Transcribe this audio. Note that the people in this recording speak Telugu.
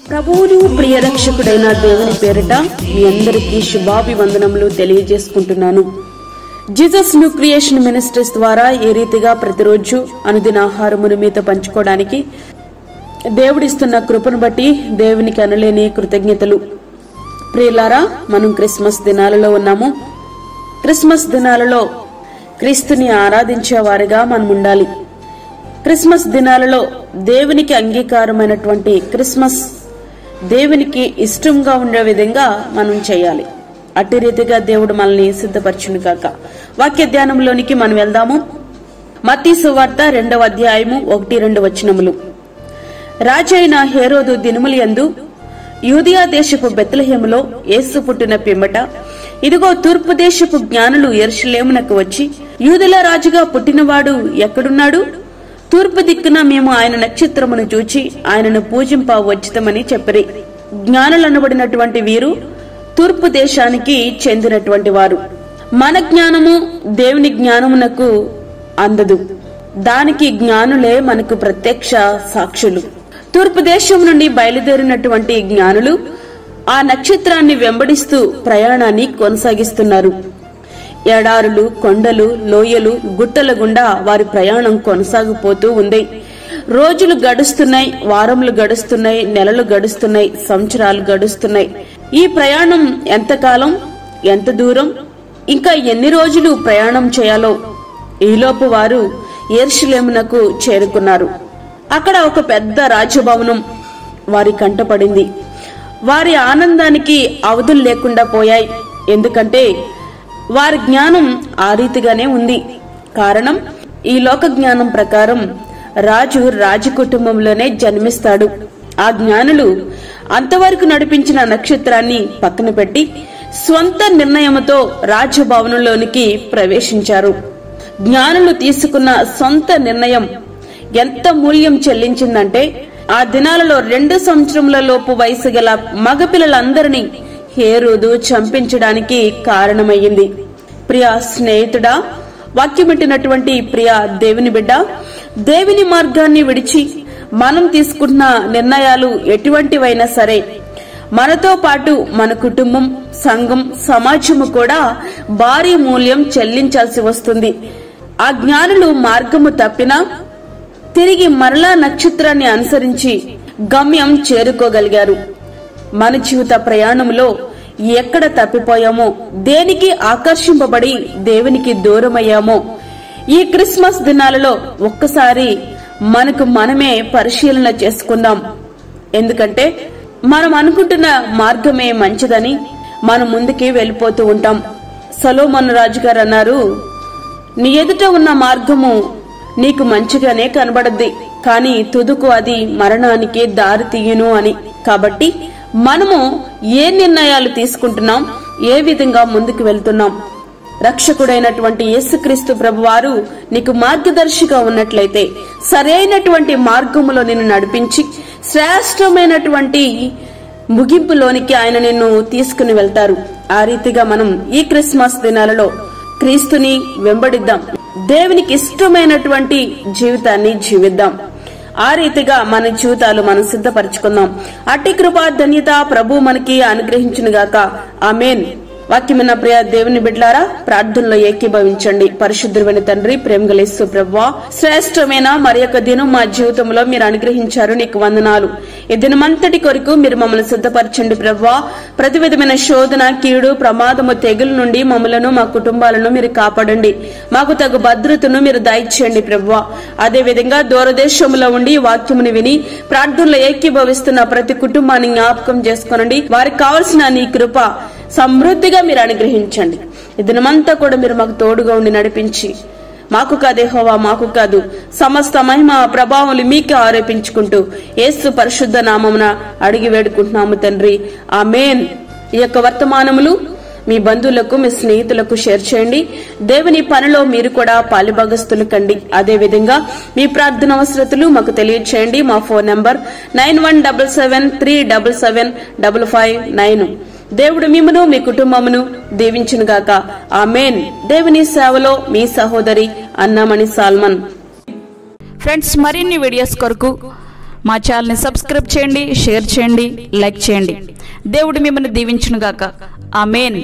ప్రభువును ప్రియ రక్షకుడైన దేవుని పేరిట మీ అందరికీ శుభాభివందనములు తెలియజేసుకుంటున్నాను. జీసస్ న్యూ క్రియేషన్ మినిస్ట్రీస్ ద్వారా ఏ రీతిగా ప్రతిరోజు అనుదిన ఆహారమును మీతో పంచుకోవడానికి దేవుడిస్తున్న కృపను బట్టి దేవునికి అనలేని కృతజ్ఞతలు. ప్రియులారా, మనం క్రిస్మస్ దినాలలో ఉన్నాము. క్రిస్మస్ దినాలలో క్రీస్తుని ఆరాధించే వారిగా మనం ఉండాలి. క్రిస్మస్ దినాలలో దేవునికి అంగీకారమైనటువంటి క్రిస్మస్ దేవునికి ఇష్టంగా ఉండే విధంగా మనం చేయాలి. అట్టి రీతిగా దేవుడు మనల్ని సిద్ధపరచును గాక. వాక్య ధ్యానంలోనికి మనం వెళ్దాము. మత్తయి సువార్త 2వ అధ్యాయము 1-2 వచనములు. రాజైన హేరోదు దినములందు యూదియా దేశపు బెత్లెహేములో యేసు పుట్టిన పిమ్మట ఇదిగో తూర్పు దేశపు జ్ఞానులు యెరూషలేమునకు వచ్చి, యూదుల రాజుగా పుట్టినవాడు ఎక్కడున్నాడు? తూర్పు దిక్కున మేము ఆయన నక్షత్రమును చూచి ఆయనను పూజింప వచ్చితమని చెప్పిరి. జ్ఞానులనబడినటువంటి వీరు తూర్పు దేశానికి చెందినటువంటి వారు. మన జ్ఞానము దేవుని జ్ఞానమునకు అందదు. దానికి జ్ఞానులే మనకు ప్రత్యక్ష సాక్షులు. తూర్పు దేశం నుండి బయలుదేరినటువంటి జ్ఞానులు ఆ నక్షత్రాన్ని వెంబడిస్తూ ప్రయాణాన్ని కొనసాగిస్తున్నారు. ఎడారులు, కొండలు, లోయలు, గుట్టల గుండా వారి ప్రయాణం కొనసాగిపోతూ ఉంది. రోజులు గడుస్తున్నాయి, వారములు గడుస్తున్నాయి, నెలలు గడుస్తున్నాయి, సంవత్సరాలు గడుస్తున్నాయి. ఈ ప్రయాణం ఎంతకాలం, ఎంత దూరం, ఇంకా ఎన్ని రోజులు ప్రయాణం చేయాలో ఈలోపు వారు యెరూషలేమునకు చేరుకున్నారు. అక్కడ ఒక పెద్ద రాజభవనం వారి కంటపడింది. వారి ఆనందానికి అవధులు లేకుండా పోయాయి. ఎందుకంటే వారి జ్ఞానం ఆ రీతిగానే ఉంది. కారణం, ఈ లోక జ్ఞానం ప్రకారం రాజు రాజకుటుంబంలోనే జన్మిస్తాడు. ఆ జ్ఞానులు అంతవరకు నడిపించిన నక్షత్రాన్ని పక్కన పెట్టి స్వంత నిర్ణయంతో రాజభవనంలోనికి ప్రవేశించారు. జ్ఞానులు తీసుకున్న సొంత నిర్ణయం ఎంత మూల్యం చెల్లించిందంటే, ఆ దినాలలో 2 సంవత్సరముల లోపు వయసు గల మగపిల్లలందరినీ హేరోదు చంపించడానికి కారణమయ్యింది. ప్రియా స్నేహితుడా, వాక్యమిట్టినటువంటి ప్రియా దేవుని బిడ్డ, దేవుని మార్గాన్ని విడిచి మనం తీసుకున్న నిర్ణయాలు ఎటువంటివైనా సరే మనతో పాటు మన కుటుంబం, సంఘం, సమాజము కూడా భారీ మూల్యం చెల్లించాల్సి వస్తుంది. ఆ జ్ఞానులు మార్గము తప్పినా తిరిగి మరలా నక్షత్రాన్ని అనుసరించి గమ్యం చేరుకోగలిగారు. మన జీవిత ప్రయాణంలో ఎక్కడ తప్పిపోయామో, దేనికి ఆకర్షింపబడి దేవునికి దూరమయ్యామో ఈ క్రిస్మస్ దినాలలో ఒక్కసారి మనకు మనమే పరిశీలన చేసుకుందాం. ఎందుకంటే మనం అనుకుంటున్న మార్గమే మంచిదని మనం ముందుకి వెళ్ళిపోతూ ఉంటాం. సొలొమోను రాజు గారు అన్నారు, నీ ఎదుట ఉన్న మార్గము నీకు మంచిగానే కనబడద్ది, కానీ తుదుకు అది మరణానికి దారి తీయును అని. కాబట్టి మనము ఏ నిర్ణయాలు తీసుకుంటున్నాం, ఏ విధంగా ముందుకు వెళ్తున్నాం? రక్షకుడైనటువంటి యేసుక్రీస్తు ప్రభువారు నీకు మార్గదర్శిగా ఉన్నట్లయితే సరైనటువంటి మార్గములో నిన్ను నడిపించి శ్రేష్టమైనటువంటి ముగింపులోనికి ఆయన నిన్ను తీసుకుని వెళ్తారు. ఆ రీతిగా మనం ఈ క్రిస్మస్ దినాలలో క్రీస్తుని వెంబడిద్దాం. దేవునికి ఇష్టమైనటువంటి జీవితాన్ని జీవిద్దాం. ఆ రీతిగా మన జీవితాలు మనం సిద్ధపరచుకుందాం. అట్టి కృపా ధన్యత ప్రభు మనకి అనుగ్రహించునుగాక. ఆమేన్. వాక్యమైన ప్రియ దేవుని బిడ్డలారా, ప్రార్థనలో ఏకీభవించండి. పరిశుద్ధుడైన తండ్రి, ప్రేమగల యేసు ప్రభువా, శ్రేష్టమైన మరి యొక్క దినం మా జీవితంలో మీరు అనుగ్రహించారు, నీకు వందనాలు. ఈ దినమంతటి కొరకు మీరు మమ్మల్ని సిద్ధపరచండి ప్రభువా. ప్రతి విధమైన శోధన, కీడు, ప్రమాదము, తెగుల నుండి మమ్మలను, మా కుటుంబాలను మీరు కాపాడండి. మాకు తగు భద్రతను మీరు దయచేయండి ప్రభువా. అదే విధంగా దూరదేశంలో ఉండి వాక్యముని విని ప్రార్థనలో ఏకీభవిస్తున్న ప్రతి కుటుంబాన్ని జ్ఞాపకం చేసుకోనండి. వారికి కావలసిన నీ కృప సమృద్ధిగా మీరు అనుగ్రహించండి. ఈ దినమంతా కూడా మీరు మాకు తోడుగా ఉండి నడిపించి, మాకు కాదు యెహోవా, మాకు కాదు, సమస్త మహిమ ప్రభావములు మీకే ఆరోపించుకుంటూ యేసు పరిశుద్ధ నామమున అడిగి వేడుకుంటున్నాము తండ్రి. ఆమేన్. ఈ యొక్క వర్తమానములు మీ బంధువులకు, మీ స్నేహితులకు షేర్ చేయండి. దేవుని పనిలో మీరు కూడా పాలుభాగస్తులు కండి. అదే విధంగా మీ ప్రార్థన అవసరతలు మాకు తెలియచేయండి. మా ఫోన్ నంబర్ 9177377559. దేవుడు మిమ్మును, మీ కుటుంబమును దీవించునుగాక. ఆమేన్. దేవుని సేవలో మీ సహోదరి అన్నామణి సాల్మన్. ఫ్రెండ్స్, మరిన్ని వీడియోస్ కొరకు మా ఛానల్ని సబ్స్క్రైబ్ చేయండి, షేర్ చేయండి, లైక్ చేయండి. దేవుడు మిమ్మల్ని దీవించును గాక. ఆమేన్.